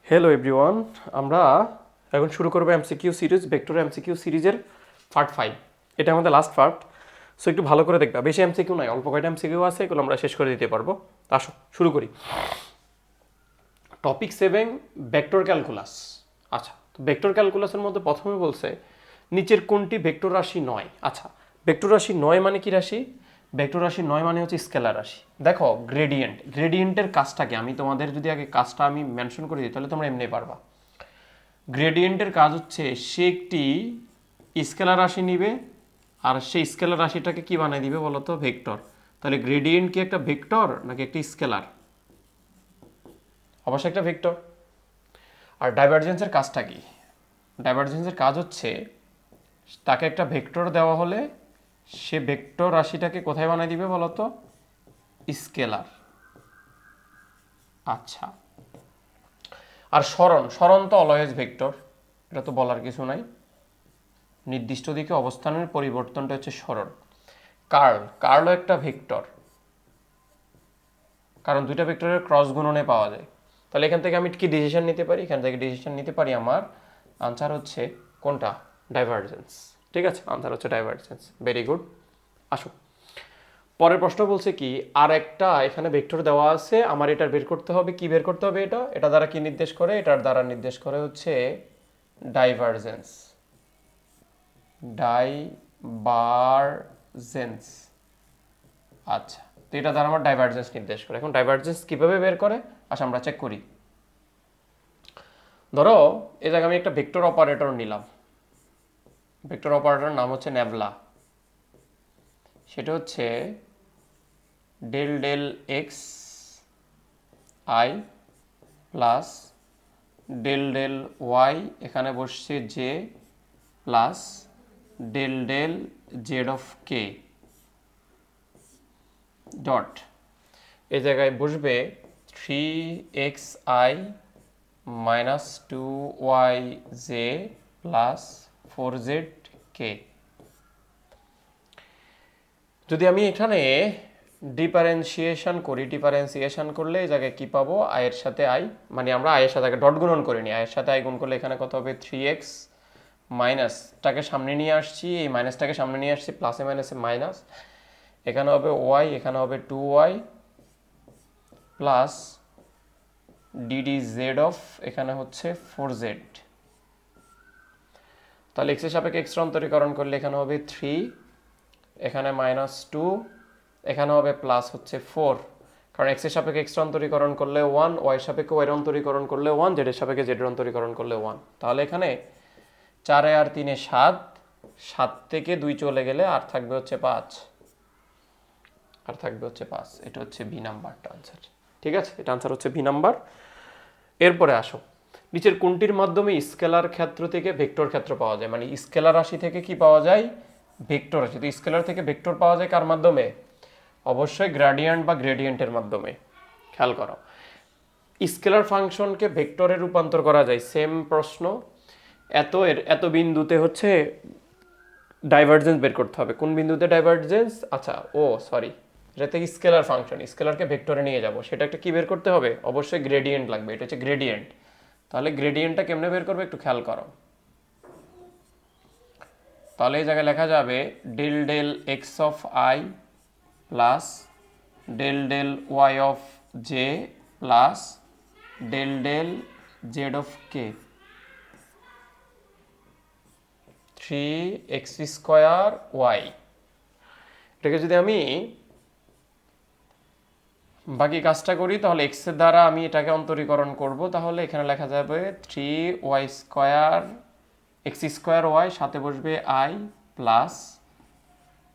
Hello everyone, আমরা এখন শুরু করবো এমসিকিউ সিরিজ, ভেক্টর এমসিকিউ সিরিজের পার্ট 5। এটা আমাদের লাস্ট পার্ট, সো একটু ভালো করে দেখবা। বেশি এমসিকিউ নাই, অল্প কয়টা এমসিকিউ আছে, এগুলো আমরা শেষ করে দিতে পারবো। আসো শুরু করি। Topic 7, vector calculus. আচ্ছা, তো ভেক্টর ক্যালকুলাসের মধ্যে প্রথমে বলছে নিচের কোনটি ভেক্টর রাশি নয়। আচ্ছা, ভেক্টর রাশি নয় মানে কি রাশি? ভেক্টর রাশি নয় মানে হচ্ছে স্কেলার রাশি। দেখো গ্রেডিয়েন্টের কাজটাকে আমি তোমাদের যদি আগে কাজটা আমি মেনশন করে দিই তাহলে তোমরা এমনি পারবা। গ্রেডিয়েন্টের কাজ হচ্ছে সে একটি স্কেলার রাশি নিবে আর সেই স্কেলার রাশিটাকে কি বানিয়ে দিবে বলো তো? ভেক্টর। তাহলে গ্রেডিয়েন্ট কি একটা ভেক্টর নাকি একটি স্কেলার? অবশ্যই একটা ভেক্টর। আর ডাইভারজেন্সের কাজটা কি? ডাইভারজেন্সের কাজ হচ্ছে তাকে একটা ভেক্টর দেওয়া হলে সে ভেক্টর রাশিটাকে কোথায় বানিয়ে দিবে বলো তো? স্কেলার। আচ্ছা, আর সরণ তো অলওয়েজ ভেক্টর, এটা তো বলার কিছু নাই। নির্দিষ্ট দিকে অবস্থানের পরিবর্তনটা হচ্ছে সরণ। কার্লও একটা ভেক্টর, কারণ দুইটা ভেক্টরের ক্রস গুণনে পাওয়া যায়। তাহলে এখান থেকে আমি কি ডিসিশন নিতে পারি? এখান থেকে ডিসিশন নিতে পারি আমার আনসার হচ্ছে কোনটা? ডাইভারজেন্স। ঠিক আছে, আনসার হচ্ছে ডাইভারজেন্স। Very good. আসো পরের প্রশ্ন বলছে কি, আর একটা এখানে ভেক্টর দেওয়া আছে, আমার এটা বের করতে হবে। কি বের করতে হবে? এটা দ্বারা কি নির্দেশ করে? এটার দ্বারা নির্দেশ করে হচ্ছে ডাইভারজেন্স। ডাইভারজেন্স। আচ্ছা, তো এটা দ্বারা আমার ডাইভারজেন্স নির্দেশ করে। এখন ডাইভারজেন্স কিভাবে বের করে আচ্ছা আমরা চেক করি। ধরো এই জায়গায় আমি একটা ভেক্টর অপারেটর নিলাম। ভেক্টর অপারেটর নাম হচ্ছে নেবলা। সেটা হচ্ছে del del X I plus del del Y, এখানে বসছে J, plus del del Z of K dot, এই জায়গায় বসবে 3xi minus 2yj plus 4zk। যদি আমি এখানে ডিফারেন্সিয়েশন করলে এই জায়গায় কি পাবো? আয়ের সাথে আই, মানে আমরা আয়ের সাথে ডট গুণন করিনি, আয়ের সাথে আই গুণ করলে এখানে কত হবে? 3x মাইনাসটাকে সামনে নিয়ে আসছি, এই মাইনাসটাকে সামনে নিয়ে আসছি, প্লাসে মাইনাসে মাইনাস, এখানে হবে ওয়াই, এখানে হবে 2y plus DD Z of, এখানে হচ্ছে 4z। তাহলে এক্সের সাপেক্ষে এক্স অন্তরীকরণ করলে এখানে হবে 3, এখানে -2, এখানে হবে প্লাস হচ্ছে 4, কারণ এক্সের সাপেক্ষে এক্স অন্তরীকরণ করলে 1, ওয়াই সাপেক্ষে ওয়াই অন্তরীকরণ করলে 1, জেডের সাপেক্ষে জেডের অন্তরীকরণ করলে 1। তাহলে এখানে 4 আর 3 7, 7 থেকে 2 চলে গেলে আর থাকবে হচ্ছে 5, এটা হচ্ছে বি নাম্বারটা আনসার। ঠিক আছে, এটা আনসার হচ্ছে বি নাম্বার। এরপরে আসো, নিচের কোনটির মাধ্যমে স্কেলার ক্ষেত্র থেকে ভেক্টর ক্ষেত্র পাওয়া যায়? মানে স্কেলার রাশি থেকে কি পাওয়া যায়? ভেক্টর রাশি। তো স্কেলার থেকে ভেক্টর পাওয়া যায় কার মাধ্যমে? অবশ্যই গ্রেডিয়েন্ট বা গ্রেডিয়েন্টের মাধ্যমে। খেয়াল করো, স্কেলার ফাংশনকে ভেক্টরে রূপান্তর করা যায়। সেম প্রশ্ন, এত বিন্দুতে হচ্ছে ডাইভারজেন্স বের করতে হবে। কোন বিন্দুতে ডাইভারজেন্স? আচ্ছা সরি, এটা থেকে স্কেলার ফাংশন, স্কেলারকে ভেক্টরে নিয়ে যাব, সেটা একটা কি বের করতে হবে? অবশ্যই গ্রেডিয়েন্ট লাগবে। এটা হচ্ছে গ্রেডিয়েন্ট। তাহলে গ্রেডিয়েন্টটা কেমনে বের করবে একটু খেয়াল করো। তাহলে এই জায়গায় লেখা যাবে del del X of I plus del del Y of J plus del del Z of K, 3x² এটাকে যদি আমি বাকি কাজটা করি তাহলে এক্স এর দ্বারা আমি এটাকে অন্তরীকরণ করব। তাহলে এখানে লেখা যাবে 3y² x²y, সাথে বসবে i plus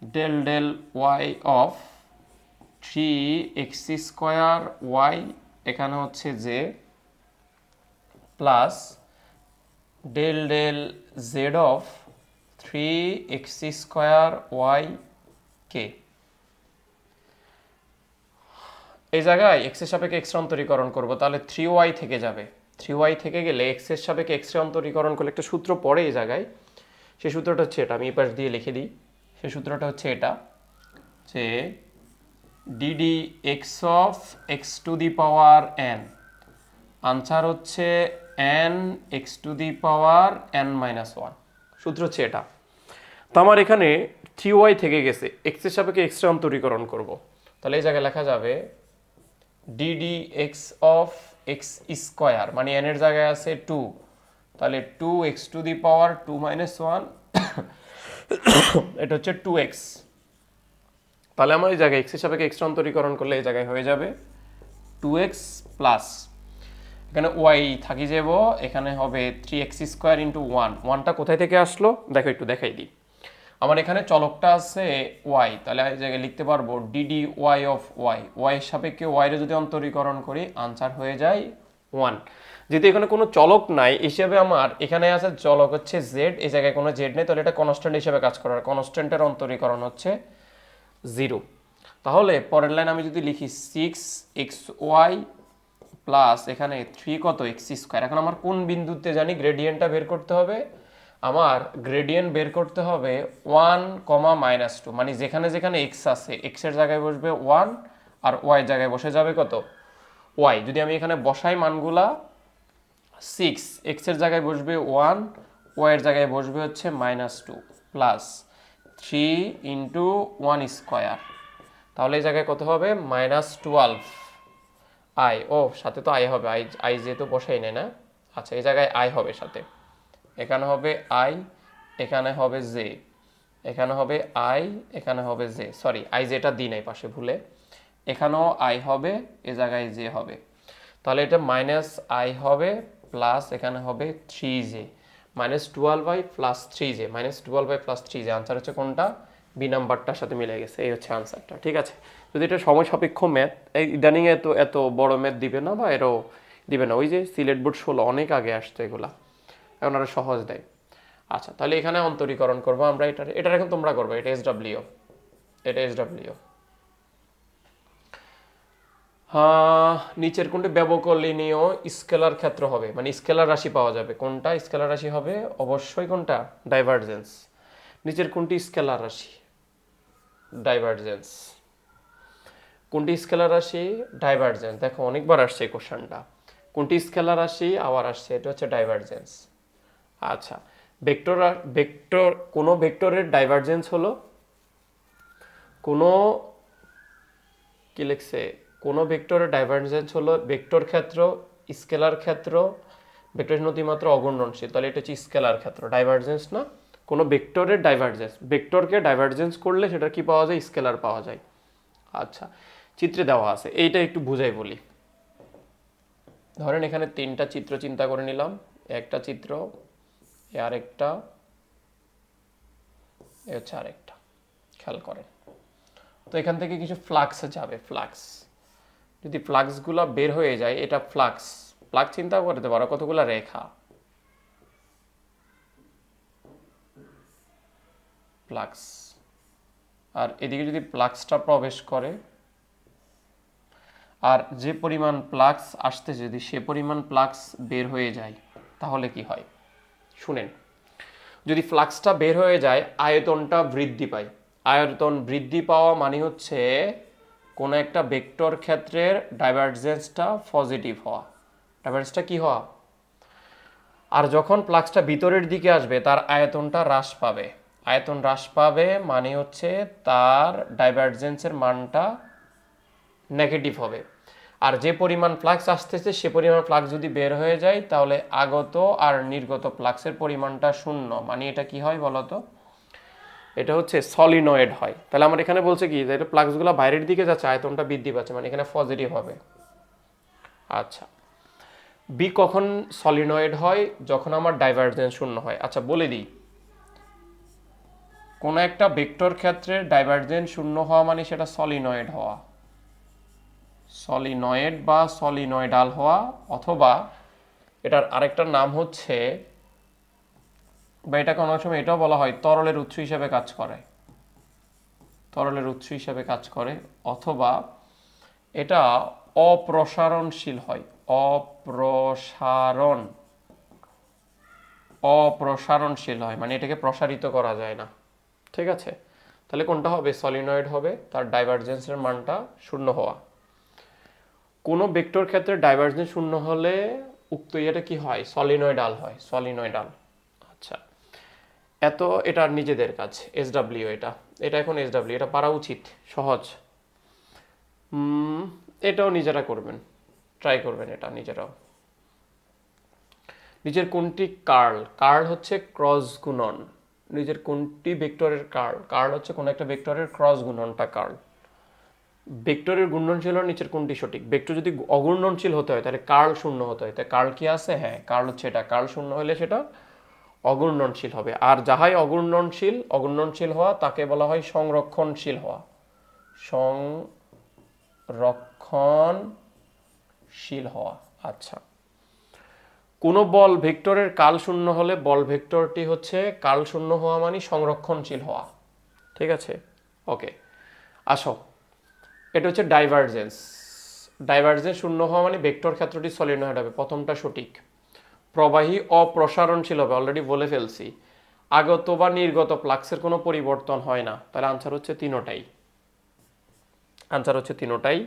del del Y of 3x²y, এখানে হচ্ছে যে plus del del Z of 3x² কে। এই জায়গায় এক্স এর সাপেক্ষে এক্স অন্তরীকরণ করব, তাহলে 3y থেকে যাবে। 3y থেকে গেলে এক্স এর সাপেক্ষে এক্স অন্তরীকরণ করলে একটা সূত্র পড়ে এই জায়গায়, সেই সূত্রটা হচ্ছে এটা, আমি এই পাশ দিয়ে লিখে দিই। সেই সূত্রটা হচ্ছে এটা, যে DD x of x to the power N, answer হচ্ছে n x⁴ সূত্র হচ্ছে এটা। তো আমার এখানে 3y থেকে গেছে, x এর সাপেক্ষে x এর অন্তরীকরণ করব। তাহলে এই জায়গায় লেখা যাবে ddx অফ x স্কয়ার, মানে n এর জায়গায় আছে 2, তাহলে 2x⁴ এটা হচ্ছে 2x। তাহলে আমার এই জায়গায় x এর সাপেক্ষে x অন্তরীকরণ করলে এই জায়গায় হয়ে যাবে 2x প্লাস এখানে y থাকি যাব, এখানে হবে 3x² × 1। 1টা কোথায় থেকে আসলো দেখো, একটু দেখাই দিই। আমার এখানে চলকটা আছে y, তাহলে এই জায়গায় লিখতে পারবো dy অফ y, y এর সাপেক্ষে y এর যদি অন্তরীকরণ করি আনসার হয়ে যায় 1। যেহেতু এখানে কোনো চলক নাই হিসেবে আমার এখানে আছে চলক হচ্ছে z, এই জায়গায় কোনো z নেই, তাহলে এটা কনস্ট্যান্ট হিসেবে কাজ করার, কনস্ট্যান্টের অন্তরীকরণ হচ্ছে 0। তাহলে পরের লাইন আমি যদি লিখি 6xy প্লাস এখানে 3 কত x²। এখন আমার কোন বিন্দুতে জানি গ্রেডিয়েন্টটা বের করতে হবে, আমার গ্রেডিয়েন্ট বের করতে হবে 1, -2, মানে যেখানে যেখানে x আছে x এর জায়গায় বসবে 1 আর y এর জায়গায় বসে যাবে কত y। যদি আমি এখানে বসাই মানগুলা 6, x এর জায়গায় বসবে 1, y এর জায়গায় বসবে হচ্ছে -2 প্লাস 3 × 1², তাহলে এই জায়গায় কত হবে -12 i। ও সাথে তো i হবে, i যেহেতু বসাই নেই না, আচ্ছা এই জায়গায় i হবে সাথে, এখানে হবে i, এখানে হবে j, এখানে হবে i, এখানে হবে j, সরি i যেটা দিই নাই পাশে ভুলে, এখানেও i হবে, এ জায়গায় j হবে, তাহলে এটা -i হবে প্লাস এখানে হবে 3j, -12i plus 3j, -12i plus 3j। Answer হচ্ছে কোনটা, বি নাম্বারটার সাথে মিলে গেছে, এই হচ্ছে আনসারটা। ঠিক আছে, যদি এটা সময় সাপেক্ষ ম্যাথ, এই ইদানিং এত বড় ম্যাথ দিবে না বা এরও দিবে না, ওই যে সিলেট বোর্ড 16 অনেক আগে আসতো এগুলা, এখন আরো সহজ দেয়। আচ্ছা তাহলে এখানে অন্তরীকরণ করবো আমরা, এটা এখন তোমরা করবে, এটা SW, এটা SW। নিচের কোনটি ব্যবকলনীয় স্কেলার ক্ষেত্র হবে, মানে স্কেলার রাশি পাওয়া যাবে, কোনটা স্কেলার রাশি হবে, অবশ্যই কোনটা ডাইভারজেন্স। নিচের কোনটি স্কেলার রাশি, ডাইভারজেন্স। কোনটি স্কেলার রাশি, ডাইভারজেন্স। দেখো অনেকবার আসছে এই কোশ্চেনটা, কোনটি স্কেলার রাশি আবার আসছে, এটা হচ্ছে ডাইভারজেন্স। আচ্ছা ভেক্টর কোন ভেক্টরের ডাইভারজেন্স হলো, কি লিখছে, কোন ভেক্টরের ডাইভারজেন্স হলো ভেক্টর ক্ষেত্র, স্কেলার ক্ষেত্র, ভেক্টর নতিমাত্রা অগুণনশীল, তাহলে এটা হচ্ছে স্কেলার ক্ষেত্র, ডাইভারজেন্স না। কোন ভেক্টরের ডাইভারজেন্স, ভেক্টরকে ডাইভারজেন্স করলে সেটা কি পাওয়া যায়, স্কেলার পাওয়া যায়। আচ্ছা চিত্রে দেওয়া আছে, এইটা একটু বুঝাই বলি। ধরেন এখানে 3টা চিত্র চিন্তা করে নিলাম, একটা চিত্র, আরেকটা, এ হচ্ছে আরেকটা, খেয়াল করেন। তো এখান থেকে কিছু ফ্লাক্সে যাবে, ফ্লাক্স, যদি ফ্লাক্সগুলো বের হয়ে যায়, এটা ফ্লাক্স, ফ্লাক্স চিন্তা করতে পারো কতগুলো রেখা, ফ্লাক্স, আর এদিকে যদি ফ্লাক্সটা প্রবেশ করে, আর যে পরিমাণ ফ্লাক্স আসতেছে যদি সে পরিমাণ ফ্লাক্স বের হয়ে যায়, তাহলে কি হয় শুনেন। যদি ফ্লাক্সটা বের হয়ে যায় আয়তনটা বৃদ্ধি পায়, আয়তন বৃদ্ধি পাওয়া মানে হচ্ছে কোন একটা ভেক্টর ক্ষেত্রের ডাইভারজেন্সটা পজিটিভ হওয়া, ডাইভারজেন্সটা কি হওয়া। আর যখন ফ্লাক্সটা ভিতরের দিকে আসবে তার আয়তনটা হ্রাস পাবে, আয়তন হ্রাস পাবে মানে হচ্ছে তার ডাইভারজেন্সের মানটা নেগেটিভ হবে। আর যে পরিমাণ ফ্লাক্স আসতেছে সে পরিমাণ ফ্লাক্স যদি বের হয়ে যায় তাহলে আগত আর নির্গত ফ্লাক্সের পরিমাণটা শূন্য, মানে এটা কি হয় বলতো, এটা হচ্ছে সলিনয়েড হয়। তাহলে আমার এখানে বলছে কি, যে ফ্লাক্সগুলো বাইরের দিকে যাচ্ছে, আয়তনটা বৃদ্ধি পাচ্ছে, মানে এখানে পজিটিভ হবে। আচ্ছা বি কখন সলিনয়েড হয়, যখন আমার ডাইভারজেন্স শূন্য হয়। আচ্ছা বলে দিই, কোন একটা ভেক্টর ক্ষেত্রে ডাইভারজেন্স শূন্য হওয়া মানে সেটা সলিনয়েড হওয়া, সলিনয়েড বা সলিনয়েডাল হওয়া, অথবা এটার আরেকটা নাম হচ্ছে, বা এটাকে অনেক সময় এটাও বলা হয় তরলের উৎস হিসেবে কাজ করে, তরলের উৎস হিসেবে কাজ করে, অথবা এটা অপ্রসারণশীল হয়, অপ্রসারণশীল হয়, মানে এটাকে প্রসারিত করা যায় না। ঠিক আছে, তাহলে কোনটা হবে, সলিনয়েড হবে, তার ডাইভারজেন্সের মানটা শূন্য হওয়া। কোনো ভেক্টর ক্ষেত্রে ডাইভারজেন্স শূন্য হলে উক্ত ইয়েটা কি হয়, সলিনয়েডাল হয়, সলিনয়েডাল। আচ্ছা, এত এটা নিজেদের কাজ। এসডব্লিউ, এটা এটা এখন এসডব্লিউ, এটা পারা উচিত, সহজ। এটাও নিজেরা করবেন, ট্রাই করবেন এটা নিজেরাও। নিজের কোনটি কার্ল? কার্ল হচ্ছে ক্রস গুণন। নিজের কোনটি ভেক্টরের কার্ল? কার্ল হচ্ছে কোন একটা ভেক্টরের ক্রস গুণনটা কার্ল। ভেক্টরের ঘূর্ণনশীল হওয়ার নিচের কোনটি সঠিক? ভেক্টর যদি অঘূর্ণনশীল হতে হয় তাহলে কার্ল শূন্য হতে হয়। তাই কার্ল কি আছে? হ্যাঁ, কার্ল হচ্ছে এটা। কার্ল শূন্য হলে সেটা অঘূর্ণনশীল হবে। আর যাহাই অঘূর্ণনশীল হওয়া তাকে বলা হয় সংরক্ষণশীল হওয়া। সংরক্ষণশীল হওয়া। আচ্ছা, কোন বল ভেক্টরের কাল শূন্য হলে বল ভেক্টরটি হচ্ছে কাল শূন্য হওয়া মানে সংরক্ষণশীল হওয়া। ঠিক আছে, ওকে। আসো, এটা হচ্ছে ডাইভারজেন্স। ডাইভারজেন্স শূন্য হওয়া মানে ভেক্টর ক্ষেত্রটি সলিনয়েড হবে, প্রথমটা সঠিক। প্রবাহী অপ্রসারণশীল হবে, অলরেডি বলে ফেলছি। আগত বা নির্গত ফ্লাক্সের কোনো পরিবর্তন হয় না, তাহলে আনসার হচ্ছে তিনোটাই। আনসার হচ্ছে তিনোটাই।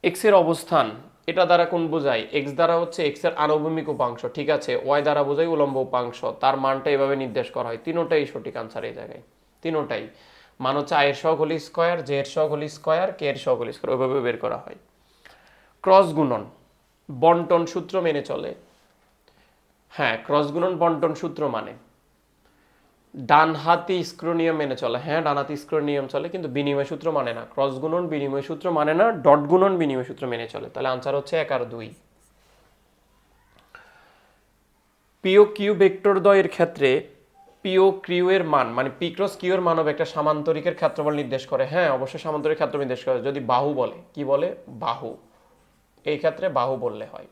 এক্স এর অবস্থান, এটা দ্বারা কোন বোঝায়? এক্স দ্বারা হচ্ছে এক্স এর আনুভূমিক উপাংশ, ঠিক আছে। ওয়াই দ্বারা বোঝায় উলম্ব উপাংশ, তার মানটা এভাবে নির্দেশ করা হয়। তিনোটাই সঠিক আনসার এই জায়গায়, তিনোটাই। মান হচ্ছে আয়ের সহগ হোল স্কয়ার, জে এর সহগ হোল স্কয়ার, কে এর সহগ হোল স্কয়ার, ওইভাবে বের করা হয়। ক্রস গুণন বন্টন সূত্র মেনে চলে। হ্যাঁ, ক্রস গুণন বন্টন সূত্র মানে ডানহাতি স্ক্রু নিয়ম মেনে চলে। হ্যাঁ, ডানহাতি স্ক্রু নিয়ম চলে, কিন্তু বিনিময় সূত্র মানে না। ক্রস গুণন বিনিময় সূত্র মানে না, ডট গুণন বিনিময় সূত্র মেনে চলে। তাহলে আনসার হচ্ছে 1 আর 2। পিও কিউ ভেক্টর দ্বয়ের ক্ষেত্রে পিও কিউ এর মান মানে পি ক্রস কিউ এর মান হবে একটা সামান্তরিকের ক্ষেত্রফল নির্দেশ করে। হ্যাঁ, অবশ্যই সামান্তরিক ক্ষেত্রফল নির্দেশ করে। যদি বাহু বলে, কি বলে? বাহু। এই ক্ষেত্রে বাহু বললে হয়।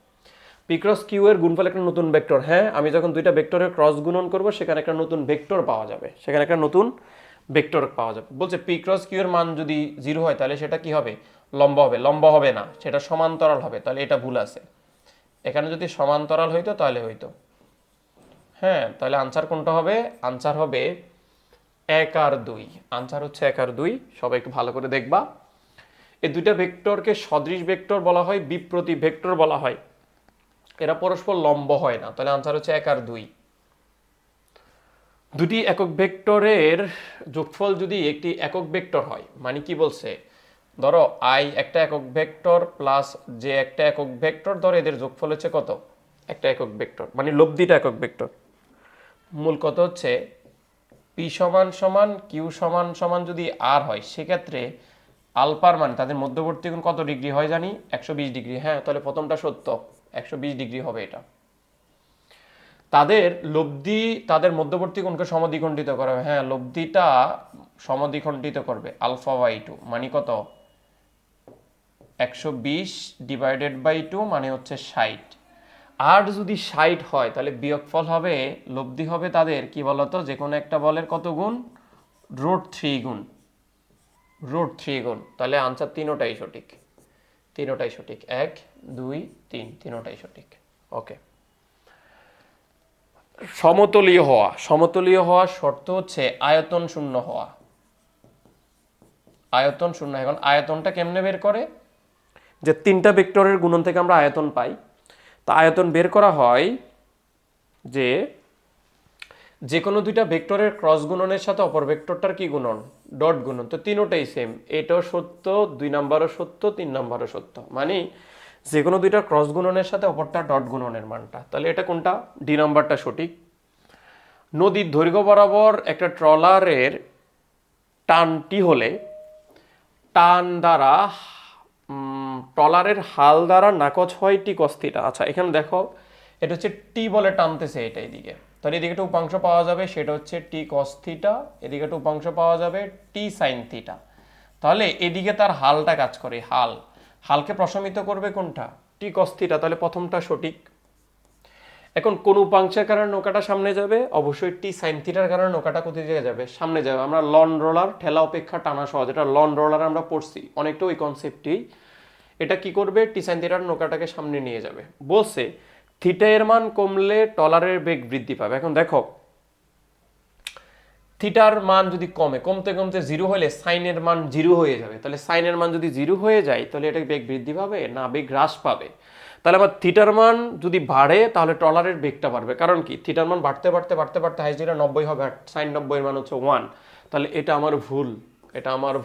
পি ক্রস কিউ এর গুণফল একটা নতুন ভেক্টর। হ্যাঁ, আমি যখন দুইটা ভেক্টরের ক্রস গুণন করব সেখানে একটা নতুন ভেক্টর পাওয়া যাবে, সেখানে একটা নতুন ভেক্টর পাওয়া যাবে। বলছে পি ক্রস কিউ এর মান যদি 0 হয় তাহলে সেটা কি হবে? লম্ব হবে। লম্ব হবে না, সেটা সমান্তরাল হবে। তাহলে এটা ভুল আছে। এখানে যদি সমান্তরাল হইতো তাহলে হইতো। হ্যাঁ, তাহলে আনসার কোনটা হবে? আনসার হবে 1 আর 2। আনসার হচ্ছে 1 আর 2। সবাই একটু ভালো করে দেখবা। এই দুইটা ভেক্টরকে সদৃশ ভেক্টর বলা হয়, বিপ্রতীপ ভেক্টর বলা হয়। এরা পরস্পর লম্ব হয় না, তাহলে আনসার হচ্ছে 1 আর 2। দুটি একক ভেক্টরের যোগফল যদি একটি একক ভেক্টর হয়, মানে কি বলছে? ধরো আই একটা একক ভেক্টর প্লাস জে একটা একক ভেক্টর, ধরো এদের যোগফল হচ্ছে কত? একটা একক ভেক্টর, মানে লব্ধিটা একক ভেক্টর। মূল কত হচ্ছে পি সমান সমান কিউ সমান সমান যদি আর হয়, সেক্ষেত্রে আলফার মান তাদের মধ্যবর্তী কোণ কত ডিগ্রি হয় জানি? 120 ডিগ্রি। হ্যাঁ, তাহলে প্রথমটা সত্য, 120 ডিগ্রি হবে এটা। তাদের লব্ধি তাদের মধ্যবর্তী কোণকে সমদ্বিখণ্ডিত করা হবে। হ্যাঁ, লব্ধিটা সমদ্বিখণ্ডিত করবে আলফা বাই 2 মানে কত? 120 ডিভাইডেড বাই 2 মানে হচ্ছে 60। আর যদি 60 হয় তাহলে বিয়োগফল হবে, লব্ধি হবে তাদের কি বলতো? যে কোনো একটা বলের কত গুণ? √3 গুণ। √3 গুণ। তাহলে আনসার তিনোটাই সঠিক, তিনোটাই সঠিক। 1 2 3 তিনোটাই সঠিক। ওকে। সমতলীয় হওয়া, সমতলীয় হওয়ার শর্ত হচ্ছে আয়তন শূন্য হওয়া। আয়তন শূন্য। এখন আয়তনটা কেমনে বের করে? যে তিনটা ভেক্টরের গুণন থেকে আমরা আয়তন পাই। তা আয়তন বের করা হয় যে যে কোনো দুইটা ভেক্টরের ক্রস গুণনের সাথে অপর ভেক্টরটার কি গুণন? ডট গুণন। তো তিনোটাই সেম, এটাও সত্য, 2 নাম্বারও সত্য, 3 নাম্বারও সত্য। মানে যে কোনো দুইটা ক্রস গুণনের সাথে অপরটা ডট গুণনের মানটা। তাহলে এটা কোনটা? ডি নাম্বারটা সঠিক। নদীর দৈর্ঘ্য বরাবর একটা ট্রলারের টানটি হলে টান দ্বারা ট্রলারের হাল দ্বারা নাকচ হয় টি কস থিটা। আচ্ছা, এখানে দেখো এটা হচ্ছে টি বলে টানতেছে এটা এদিকে, তাহলে এদিকে একটা উপাংশ পাওয়া যাবে, সেটা হচ্ছে টি কস থিটা। এদিকে একটা উপাংশ পাওয়া যাবে টি সাইন থিটা। তাহলে এদিকে তার হালটা কাজ করে, হাল। হালকে প্রশমিত করবে কোনটা? টি কস থিটা। তাহলে প্রথমটা সঠিক। এখন কোন উপাংশের কারণে নৌকাটা সামনে যাবে? অবশ্যই টি সাইন থিটার কারণে নৌকাটা কোথায় দিকে যাবে? সামনে যাবে। আমরা লন রোলার ঠেলা অপেক্ষা টানা সহজ, এটা লন রোলার আমরা পড়ছি অনেকটা ওই কনসেপ্টই। এটা কি করবে? টি সাইন থিটার নৌকাটাকে সামনে নিয়ে যাবে। বলছে থিটা এর মান কমলে ট্রলারের বেগ বৃদ্ধি পাবে। এখন দেখো থিটার মান যদি কমতে কমতে জিরো হলে সাইনের মান জিরো হয়ে যাবে। তাহলে সাইনের মান যদি জিরো হয়ে যায় তাহলে এটা বেগ বৃদ্ধি পাবে না বেগ হ্রাস পাবে? তাহলে আবার থিটার মান যদি বাড়ে তাহলে ট্রলারের বেগটা বাড়বে। কারণ কি, থিটার মান বাড়তে হাই জিরো 90 হবে, আর সাইন 90 এর মান হচ্ছে 1। তাহলে এটা আমার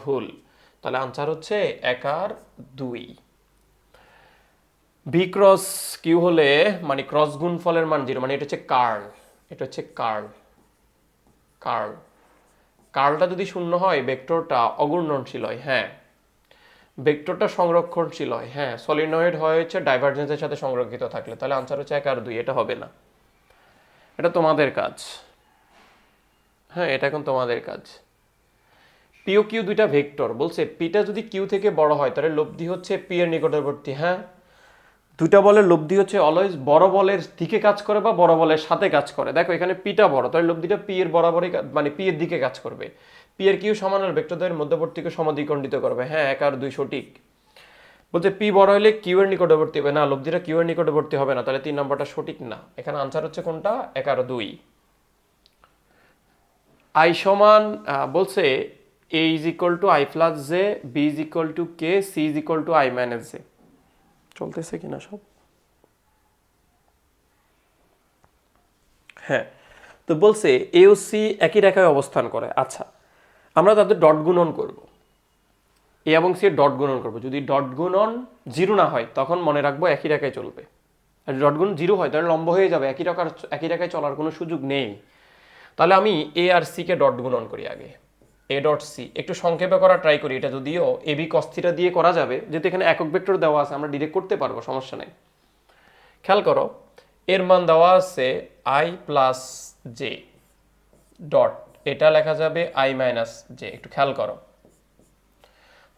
ভুল। তাহলে আনসার হচ্ছে 1 আর 2। বি ক্রস কিউ হলে মানে ক্রস গুণফলের মান 0, মানে এটা হচ্ছে কার্ল। কার্লটা যদি শূন্য হয় ভেক্টরটা অঘূর্ণনশীল হয়। হ্যাঁ, ভেক্টরটা সংরক্ষণশীল হয়। হ্যাঁ, সলিনয়েড হচ্ছে ডাইভারজেন্সের সাথে সংরক্ষিত থাকলে। তাহলে আনসার হচ্ছে 1 আর 2। এটা হবে না, এটা তোমাদের কাজ। হ্যাঁ, এটা এখন তোমাদের কাজ। পি ও কিউ দুইটা ভেক্টর, বলছে পিটা যদি কিউ থেকে বড় হয় তাহলে লব্ধি হচ্ছে পি এর নিকটবর্তী। হ্যাঁ, দুইটা বলের লব্ধি হচ্ছে অলওয়েজ বড় বলের দিকে কাজ করে বা বড় বলের সাথে কাজ করে। দেখো এখানে পিটা বড়, তাহলে লব্ধিটা পি এর বরাবরই মানে পি এর দিকে কাজ করবে। পি এর কিউ সমান হলে ভেক্টরদ্বয়ের মধ্যবর্তীকে সমাদ্বিখণ্ডিত করবে। হ্যাঁ, 1 আর 2 সঠিক। বলছে পি বড় হলে কিউ এর নিকটবর্তী হবে না, লব্ধিটা কিউ এর নিকটবর্তী হবে না, তাহলে 3 নম্বরটা সঠিক না। এখানে আনসার হচ্ছে কোনটা? 1 আর 2। আই সমান বলছে A is equal to I plus J, B is equal to K, C is equal to I minus J. চলতেছে কিনা সব? হ্যাঁ, তো বলছে এ ও সি একই রেখায় অবস্থান করে। আচ্ছা, আমরা তাদের ডট গুণন করব, এ এবং সি এর ডট গুণন করব। যদি ডট গুণন 0 না হয় তখন মনে রাখবো একই রেখায় চলবে, আর ডট গুণন 0 হয় তাহলে লম্ব হয়ে যাবে, একই রেখায় চলার কোনো সুযোগ নেই। তাহলে আমি এ আর সি কে ডট গুণন করি আগে, এ ডট সি। একটু সংক্ষেপে করা ট্রাই করি, এটা যদিও এ বি কস থিটা দিয়ে করা যাবে, যেহেতু এখানে একক ভেক্টর দেওয়া আছে আমরা ডিরেক্ট করতে পারবো, সমস্যা নেই। খেয়াল করো, এর মান দেওয়া আছে আই প্লাস জে ডট, এটা লেখা যাবে আই মাইনাস জে। একটু খেয়াল করো,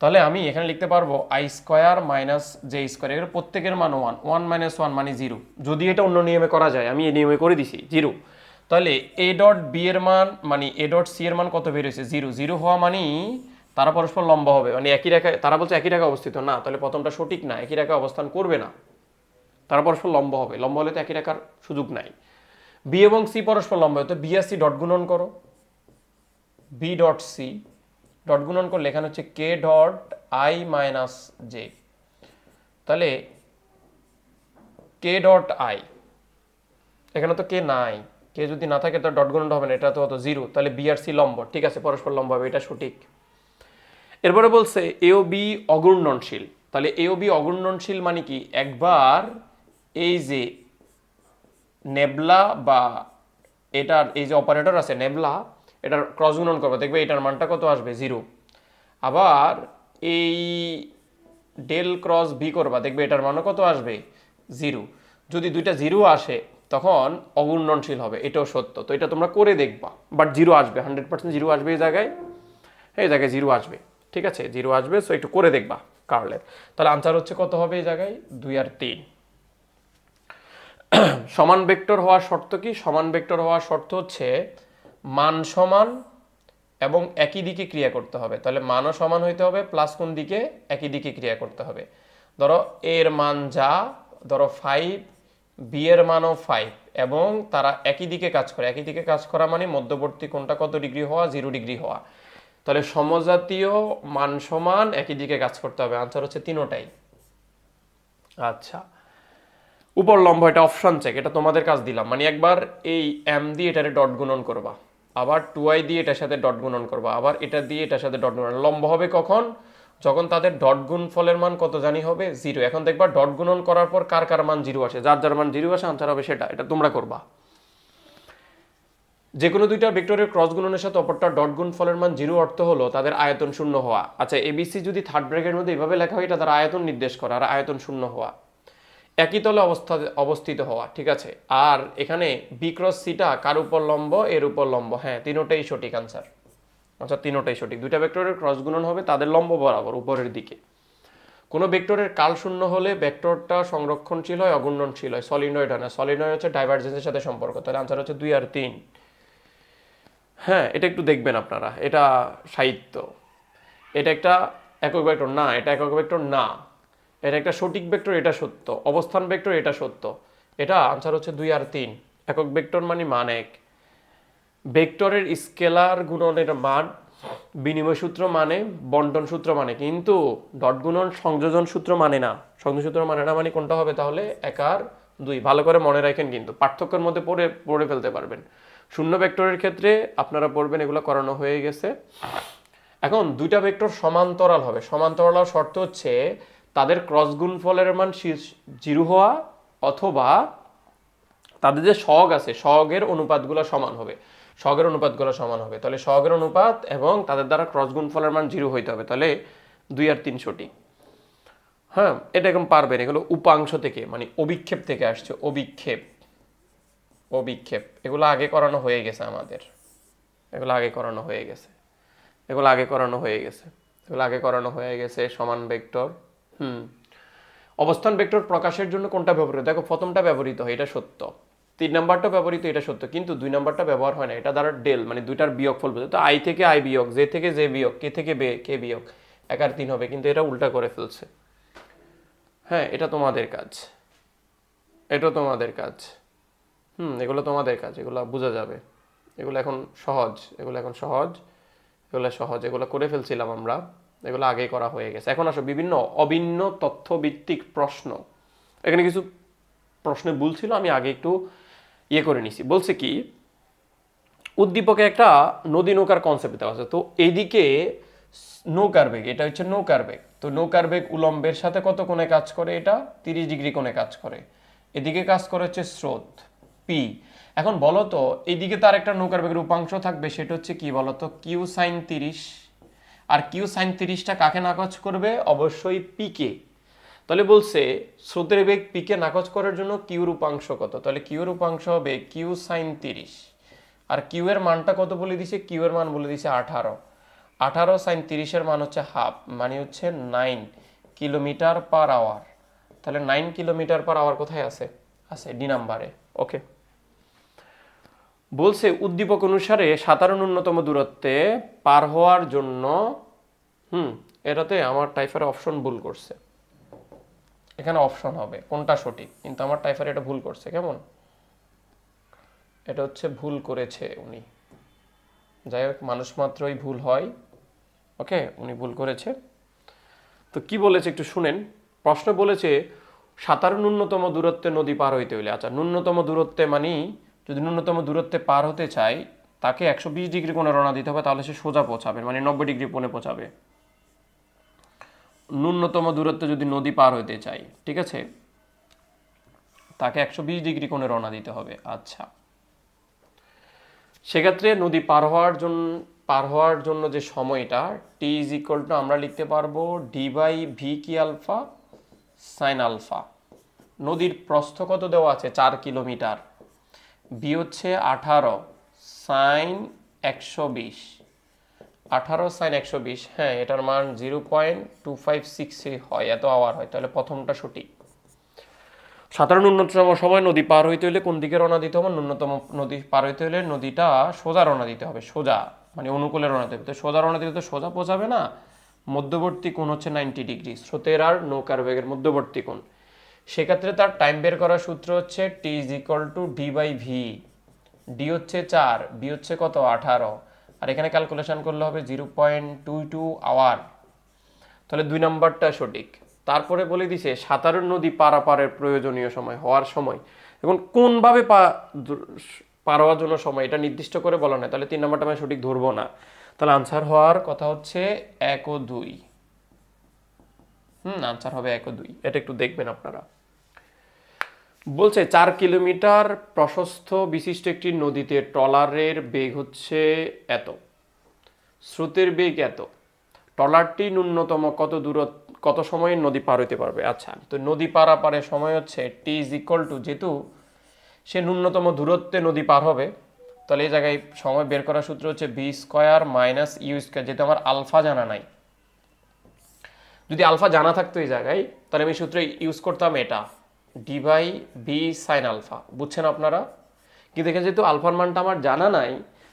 তাহলে আমি এখানে লিখতে পারবো I square minus J square, এর প্রত্যেকের মান 1, 1 মাইনাস 1 মানে 0। যদি এটা অন্য নিয়মে করা যায়, আমি এই নিয়মে করে দিছি 0। তাহলে এ ডট বি এর মান মানে এ ডট সি এর মান কত বের হয়েছে? 0। 0 হওয়া মানে তারা পরস্পর লম্ব হবে, মানে একই রেখায়। তারা বলছে একই রেখায় অবস্থিত না, তাহলে প্রথমটা সঠিক না, একই রেখায় অবস্থান করবে না, তারা পরস্পর লম্ব হবে। লম্ব হলে তো একই রেখার সুযোগ নাই। বি এবং সি পরস্পর লম্ব হয়, তো বি আর সি ডট গুণন করো, বি ডট সি ডট গুণন করলে এখানে হচ্ছে কে ডট আই মাইনাস জে। তাহলে কে ডট আই, এখানে তো কে নাই, কে যদি না থাকে তো ডট গুণনটা হবে না, এটা তো 0। তাহলে বি আর সি লম্ব, ঠিক আছে, পরস্পর লম্ব হবে, এটা সঠিক। এরপরে বলছে এ ও বি অঘূর্ণনশীল। তাহলে এ ও বি অঘূর্ণনশীল মানে কি? একবার এই যে নেবলা বা এটার এই যে অপারেটর আছে নেবলা, এটার ক্রস গুণন করবে, দেখবে এটার মানটা কত আসবে? 0। আবার এই ডেল ক্রস বি করবা, দেখবে এটার মানও কত আসবে? 0। যদি দুইটা 0 আসে তখন অঘূর্ণনশীল হবে, এটাও সত্য। তো এটা তোমরা করে দেখবা, বাট 0 আসবে, 100% 0 আসবে এই জায়গায় 0 আসবে, ঠিক আছে, 0 আসবে। সো একটু করে দেখবা কার্লের। তাহলে আনসার হচ্ছে কত হবে এই জায়গায়? 2 আর 3। সমান ভেক্টর হওয়ার শর্ত কি? সমান ভেক্টর হওয়ার শর্ত হচ্ছে মান সমান এবং একই দিকে ক্রিয়া করতে হবে। তাহলে মানও সমান হইতে হবে, প্লাস কোন দিকে? একই দিকে ক্রিয়া করতে হবে। ধরো এর মান যা, ধরো 5, বি এর মানও 5, এবং তারা একই দিকে কাজ করে। একই দিকে কাজ করা মানে মধ্যবর্তী কোণটা কত ডিগ্রি হওয়া? 0 ডিগ্রি হওয়া। তাহলে সমজাতীয় মান সমান একই দিকে কাজ করতে হবে। আনসার হচ্ছে তিনোটাই। আচ্ছা, উপর লম্ব, এটা অপশন চেক, এটা তোমাদের কাজ দিলাম। মানে একবার এই এম দিয়ে এটারে ডট গুণন করবা, আবার 2i দিয়ে এটার সাথে ডট গুণন করবা, আবার এটা দিয়ে এটার সাথে ডট গুণন। লম্ব হবে কখন? যখন তাদের ডট গুণ ফলের মান কত জানি হবে? 0। এখন দেখবা ডট গুণন করার পর কার কার মান 0 আসে, যার যার মান 0 আসে আনসার হবে সেটা। এটা তোমরা করবা। যে কোনো দুইটা ভেক্টরের ক্রস গুণনের সাথে অপরটা ডট গুণ ফলের মান 0 অর্থ হলো তাদের আয়তন শূন্য হওয়া। আচ্ছা, এবিসি যদি থার্ড ব্র্যাকেটের মধ্যে এভাবে লেখা হয়, এটা তার আয়তন নির্দেশ করে, আর আয়তন শূন্য হওয়া, একই তলে অবস্থিত হওয়া, ঠিক আছে। আর এখানে বি ক্রস সিটা কার উপর লম্ব? এর উপর লম্ব। হ্যাঁ, তিনোটাই সঠিক আনসার। আচ্ছা, তিনোটাই সঠিক। দুইটা ভেক্টরের ক্রস গুণন হবে তাদের লম্ব বরাবর উপরের দিকে। কোনো ভেক্টরের কাল শূন্য হলে ভেক্টরটা সংরক্ষণশীল হয়, অঘূর্ণনশীল হয়, সলিনয়েড হয় না। সলিনয়েড হচ্ছে ডাইভারজেন্সের সাথে সম্পর্ক। তাহলে আনসার হচ্ছে 2 আর 3। হ্যাঁ, এটা একটু দেখবেন আপনারা, এটা সাহিত্য। এটা একটা একক ভেক্টর না, এটা একক ভেক্টর না, এটা একটা সঠিক ভেক্টর, এটা সত্য। অবস্থান ভেক্টর, এটা সত্য। এটা আনসার হচ্ছে 2 আর 3। একক ভেক্টর মানে মান 1, ভেক্টরের স্কেলার গুণনের মান বিনিময় সূত্র মানে, বন্টন সূত্র মানে, কিন্তু ডট গুণন সংযোজন সূত্র মানে না। সংযোজন সূত্র মানে না মানে কোনটা হবে তাহলে? 1 আর 2। ভালো করে মনে রাখেন, কিন্তু পার্থক্যের মধ্যে পড়ে ফেলতে পারবেন। শূন্য ভেক্টরের ক্ষেত্রে আপনারা পড়বেন, এগুলো করানো হয়ে গেছে। এখন দুইটা ভেক্টর সমান্তরাল হবে। সমান্তরাল হওয়ার শর্ত হচ্ছে তাদের ক্রস গুণফলের মান 0 হওয়া, অথবা তাদের যে সহগ আছে সহগের অনুপাতগুলো সমান হবে। সহগের অনুপাতগুলো সমান হবে, তাহলে সহগের অনুপাত এবং তাদের দ্বারা ক্রস গুণফলের মান 0 হইতে হবে, তাহলে 2 আর 3 সঠিক। হ্যাঁ, এটা এখন পারবেন। এগুলো উপাংশ থেকে মানে অভিক্ষেপ থেকে আসছে। অভিক্ষেপ অভিক্ষেপ এগুলো আগে করানো হয়ে গেছে আমাদের। এগুলো আগে করানো হয়ে গেছে। এগুলো আগে করানো হয়ে গেছে। এগুলো আগে করানো হয়ে গেছে। সমান ভেক্টর। অবস্থান ভেক্টর প্রকাশের জন্য কোনটা ব্যবহৃত? দেখো, প্রথমটা ব্যবহৃত হয়, এটা সত্য। 3 নাম্বারটা ব্যবহৃত, এটা সত্য, কিন্তু 2 নাম্বারটা ব্যবহার হয় না। এটা দ্বারা ডেল মানে দুইটার বিয়োগফল বোঝায়। তো আই থেকে আই বিয়োগ, জে থেকে জে বিয়োগ, কে থেকে কে বিয়োগ, 1 আর 3 হবে, কিন্তু এটা উল্টা করে ফেলছে। হ্যাঁ, এটা তোমাদের কাজ। এটা তোমাদের কাজ। এগুলো তোমাদের কাজ, এগুলো বোঝা যাবে। এগুলো এখন সহজ, এগুলো এখন সহজ, এগুলো সহজ, এগুলো করে ফেলছিলাম আমরা। এগুলো আগেই করা হয়ে গেছে। এখন আসো বিভিন্ন অভিন্ন তথ্যভিত্তিক প্রশ্ন। এখানে কিছু প্রশ্নে ভুল ছিল, আমি আগে একটু করে নিছি। বলছে কি, উদ্দীপকে একটা নদী নৌকার কনসেপ্ট দেওয়া আছে। তো এইদিকে নৌকার বেগ, এটা হচ্ছে নৌকার বেগ। তো নৌকার বেগ উলম্বের সাথে কত কোণে কাজ করে? এটা 30 ডিগ্রি কোণে কাজ করে। এদিকে কাজ করে হচ্ছে স্রোত পি। এখন বলো তো, এইদিকে তার একটা নৌকার বেগের উপাংশ থাকবে, সেটা হচ্ছে কি বলতো? Q sine 30। আর কিউ সাইন 30টা কাকে নাকচ করবে? অবশ্যই পিকে। তাহলে বলছে স্রোতের বেগ পিকে নাকচ করার জন্য কিউর উপাংশ কত? তাহলে কিউর উপাংশ হবে কিউ সাইন 30। আর কিউ এর মানটা কত বলে দিছে? কিউ এর মান বলে দিছে 18। 18 সাইন 30-এর মান হচ্ছে হাফ, মানে হচ্ছে 9 কিলোমিটার পার আওয়ার। তাহলে 9 কিলোমিটার পার আওয়ার কোথায় আছে? আছে ডি নাম্বারে। ওকে। বলছে উদ্দীপক অনুসারে সাধারণ ন্যূনতম দূরত্বে পার হওয়ার জন্য এটাতে আমার টাইফার অপশন ভুল করছে। এখানে অপশন হবে কোনটা সঠিক, কিন্তু আমার টাইফার এটা ভুল করছে। কেমন? এটা হচ্ছে ভুল করেছে উনি। যাই হোক, মানুষ মাত্রই ভুল হয়। ওকে, উনি ভুল করেছে। তো কি বলেছে একটু শুনেন। প্রশ্ন বলেছে সাধারণ ন্যূনতম দূরত্বে নদী পার হইতে হইলে, আচ্ছা ন্যূনতম দূরত্বে মানে যদি ন্যূনতম দূরত্বে পার হতে চাই, তাকে 120 ডিগ্রি কোণে রওনা দিতে হবে, তাহলে সে সোজা পৌঁছাবে, মানে 90 ডিগ্রি কোণে পৌঁছাবে। ন্যূনতম দূরত্বে যদি নদী পার হইতে চাই, ঠিক আছে, তাকে 120 ডিগ্রি কোণে রওনা দিতে হবে। আচ্ছা, সেক্ষেত্রে নদী পার হওয়ার জন্য যে সময়টা টি ইজ ইকুয়াল টু আমরা লিখতে পারবো ডি বাই ভি কি আলফা সাইন আলফা। নদীর প্রস্থ কত দেওয়া আছে? 4 কিলোমিটার। বি হচ্ছে 18 সাইন 120। 18 সাইন 120, হ্যাঁ, এটার মান 0.2563 হয়, এত আওয়ার হয়। তাহলে প্রথমটা সঠিক। সাধারণ ন্যূনতম সময় নদী পার হইতে হলে কোন দিকে রওনা দিতে হবে? ন্যূনতম নদী পার হইতে হলে নদীটা সোজা রওনা দিতে হবে, সোজা মানে অনুকূলে রওনা দিতে হবে। তো সোজা রওনা দিতে তো সোজা পৌঁছাবে না, মধ্যবর্তী কোণ হচ্ছে 90 ডিগ্রি, স্রোতের আর নৌকার বেগের মধ্যবর্তী কোণ। সেক্ষেত্রে তার টাইম বের করার সূত্র হচ্ছে T is equal to D by V. D হচ্ছে 4, বি হচ্ছে কত? 18, আর এখানে ক্যালকুলেশন করলে হবে 0.22 আওয়ার। তাহলে 2 নাম্বারটা সঠিক। তারপরে বলে দিছে সাধারণ নদী পারাপারের প্রয়োজনীয় সময় হওয়ার সময়। এখন কোনভাবে পার হওয়ার জন্য সময় এটা নির্দিষ্ট করে বলা নাই, তাহলে 3 নাম্বারটা আমি সঠিক ধরবো না। তাহলে আনসার হওয়ার কথা হচ্ছে 1 ও 2। আনসার হবে 1 ও 2। এটা একটু দেখবেন আপনারা। বলছে 4 কিলোমিটার প্রশস্ত বিশিষ্ট একটি নদীতে ট্রলারের বেগ হচ্ছে এত, স্রোতের বেগ এত, ট্রলারটি ন্যূনতম কত সময়ে নদী পার হইতে পারবে? আচ্ছা, তো নদী পারাপারের সময় হচ্ছে টি ইজ ইকুয়াল টু, যেহেতু সে ন্যূনতম দূরত্বে নদী পার হবে, তাহলে এই জায়গায় সময় বের করার সূত্র হচ্ছে B square minus U square. যেহেতু আমার আলফা জানা নাই, যদি আলফা জানা থাকতো এই জায়গায়, তাহলে আমি সূত্রে ইউজ করতাম এটা D by B sine alpha. বুঝছেন আপনারা? কিন্তু এখানে যেহেতু আলফার মানটা আমার জানা নাই,